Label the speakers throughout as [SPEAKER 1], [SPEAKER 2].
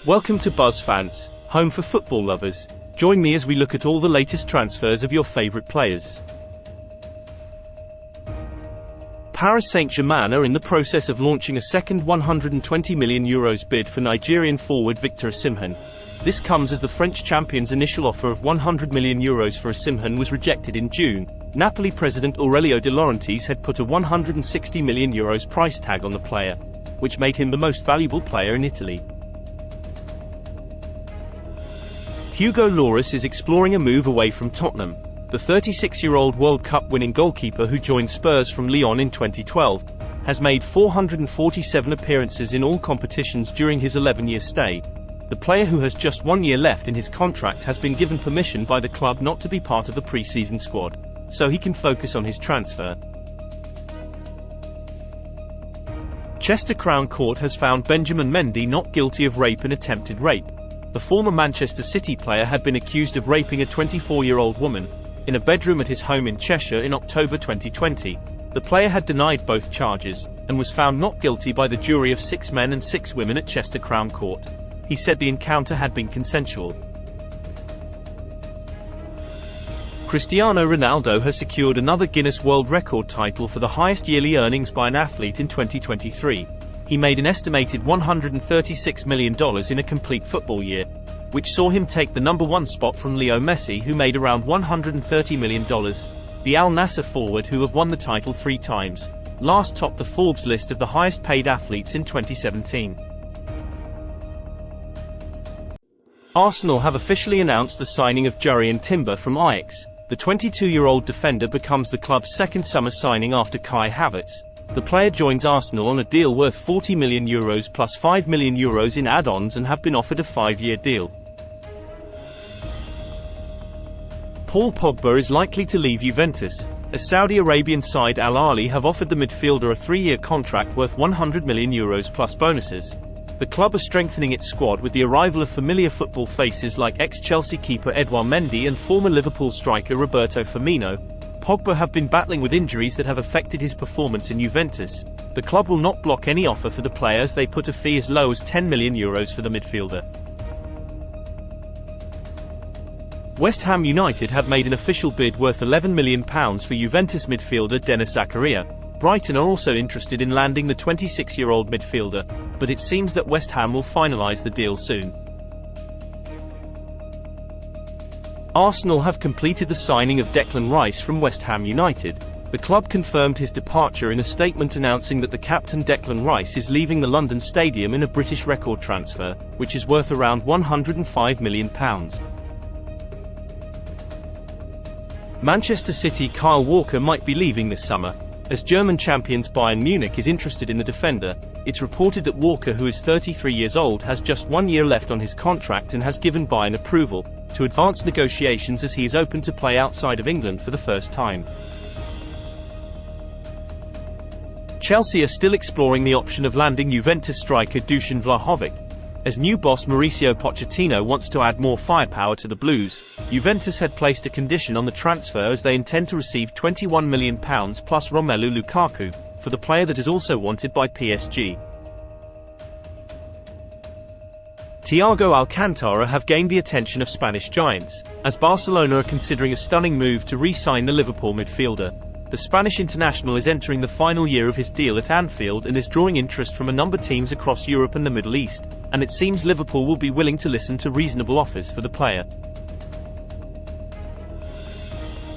[SPEAKER 1] Welcome to Buzz Fans, home for football lovers. Join me as we look at all the latest transfers of your favorite players. Paris Saint-Germain are in the process of launching a second €120 million bid for Nigerian forward Victor Osimhen. This comes as the French champion's initial offer of €100 million for Osimhen was rejected in June. Napoli president Aurelio De Laurentiis had put a €160 million price tag on the player, which made him the most valuable player in Italy. Hugo Lloris is exploring a move away from Tottenham. The 36-year-old World Cup-winning goalkeeper who joined Spurs from Lyon in 2012 has made 447 appearances in all competitions during his 11-year stay. The player, who has just 1 year left in his contract, has been given permission by the club not to be part of the pre-season squad, so he can focus on his transfer. Chester Crown Court has found Benjamin Mendy not guilty of rape and attempted rape. The former Manchester City player had been accused of raping a 24-year-old woman in a bedroom at his home in Cheshire in October 2020. The player had denied both charges and was found not guilty by the jury of 6 men and 6 women at Chester Crown Court. He said the encounter had been consensual. Cristiano Ronaldo has secured another Guinness World Record title for the highest yearly earnings by an athlete in 2023. He made an estimated $136 million in a complete football year, which saw him take the number 1 spot from Leo Messi, who made around $130 million. The Al Nassr forward, who have won the title 3 times, last topped the Forbes list of the highest paid athletes in 2017. Arsenal have officially announced the signing of Jurrien Timber from Ajax. The 22-year-old defender becomes the club's second summer signing after Kai Havertz. The player joins Arsenal on a deal worth €40 million plus €5 million in add-ons and have been offered a 5-year deal. Paul Pogba is likely to leave Juventus, as Saudi Arabian side Al Ahly have offered the midfielder a 3-year contract worth €100 million plus bonuses. The club are strengthening its squad with the arrival of familiar football faces like ex-Chelsea keeper Edouard Mendy and former Liverpool striker Roberto Firmino. Pogba have been battling with injuries that have affected his performance in Juventus. The club will not block any offer for the player, as they put a fee as low as €10 million for the midfielder. West Ham United have made an official bid worth £11 million for Juventus midfielder Denis Zakaria. Brighton are also interested in landing the 26-year-old midfielder, but it seems that West Ham will finalise the deal soon. Arsenal have completed the signing of Declan Rice from West Ham United. The club confirmed his departure in a statement announcing that the captain Declan Rice is leaving the London Stadium in a British record transfer, which is worth around £105 million. Manchester City Kyle Walker might be leaving this summer. As German champions Bayern Munich is interested in the defender, it's reported that Walker, who is 33 years old, has just 1 year left on his contract and has given Bayern approval to advance negotiations, as he is open to play outside of England for the first time. Chelsea are still exploring the option of landing Juventus striker Dusan Vlahovic. As new boss Mauricio Pochettino wants to add more firepower to the Blues, Juventus had placed a condition on the transfer, as they intend to receive £21 million plus Romelu Lukaku for the player that is also wanted by PSG. Thiago Alcantara have gained the attention of Spanish giants, as Barcelona are considering a stunning move to re-sign the Liverpool midfielder. The Spanish international is entering the final year of his deal at Anfield and is drawing interest from a number of teams across Europe and the Middle East, and it seems Liverpool will be willing to listen to reasonable offers for the player.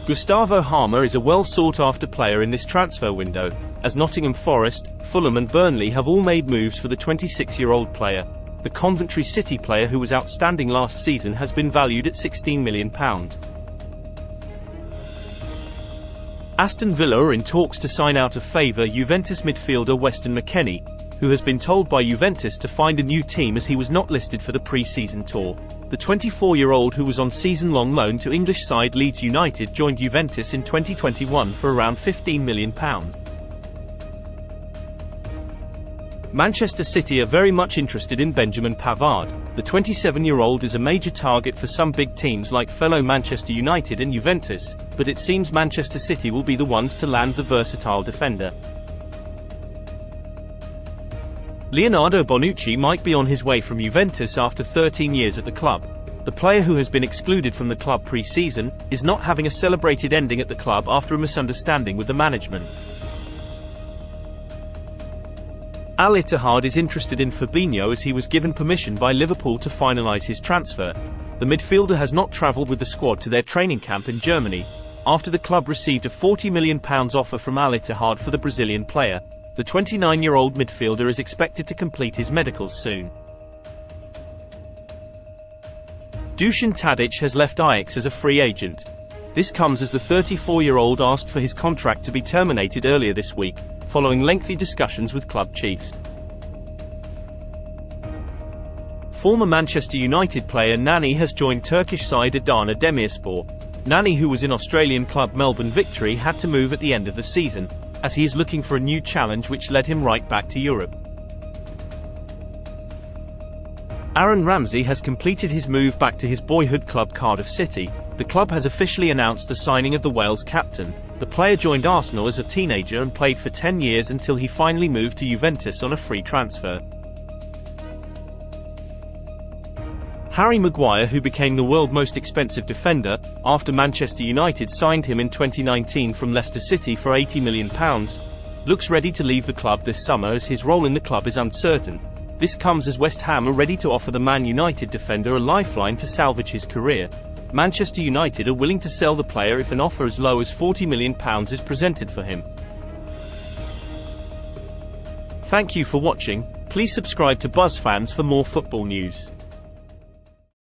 [SPEAKER 1] Gustavo Hamer is a well-sought-after player in this transfer window, as Nottingham Forest, Fulham and Burnley have all made moves for the 26-year-old player. The Coventry City player, who was outstanding last season, has been valued at £16 million. Aston Villa are in talks to sign out of favour Juventus midfielder Weston McKennie, who has been told by Juventus to find a new team as he was not listed for the pre-season tour. The 24-year-old, who was on season-long loan to English side Leeds United, joined Juventus in 2021 for around £15 million. Manchester City are very much interested in Benjamin Pavard. The 27-year-old is a major target for some big teams like fellow Manchester United and Juventus, but it seems Manchester City will be the ones to land the versatile defender. Leonardo Bonucci might be on his way from Juventus after 13 years at the club. The player, who has been excluded from the club pre-season, is not having a celebrated ending at the club after a misunderstanding with the management. Al Ittihad is interested in Fabinho, as he was given permission by Liverpool to finalise his transfer. The midfielder has not travelled with the squad to their training camp in Germany, after the club received a £40 million offer from Al Ittihad for the Brazilian player. The 29-year-old midfielder is expected to complete his medicals soon. Dusan Tadic has left Ajax as a free agent. This comes as the 34-year-old asked for his contract to be terminated earlier this week, following lengthy discussions with club chiefs. Former Manchester United player Nani has joined Turkish side Adana Demirspor. Nani, who was in Australian club Melbourne Victory, had to move at the end of the season, as he is looking for a new challenge, which led him right back to Europe. Aaron Ramsey has completed his move back to his boyhood club Cardiff City. The club has officially announced the signing of the Wales captain. The player joined Arsenal as a teenager and played for 10 years until he finally moved to Juventus on a free transfer. Harry Maguire, who became the world's most expensive defender, after Manchester United signed him in 2019 from Leicester City for £80 million, looks ready to leave the club this summer, as his role in the club is uncertain. This comes as West Ham are ready to offer the Man United defender a lifeline to salvage his career. Manchester United are willing to sell the player if an offer as low as £40 million is presented for him. Thank you for watching. Please subscribe to BuzzFans for more football news.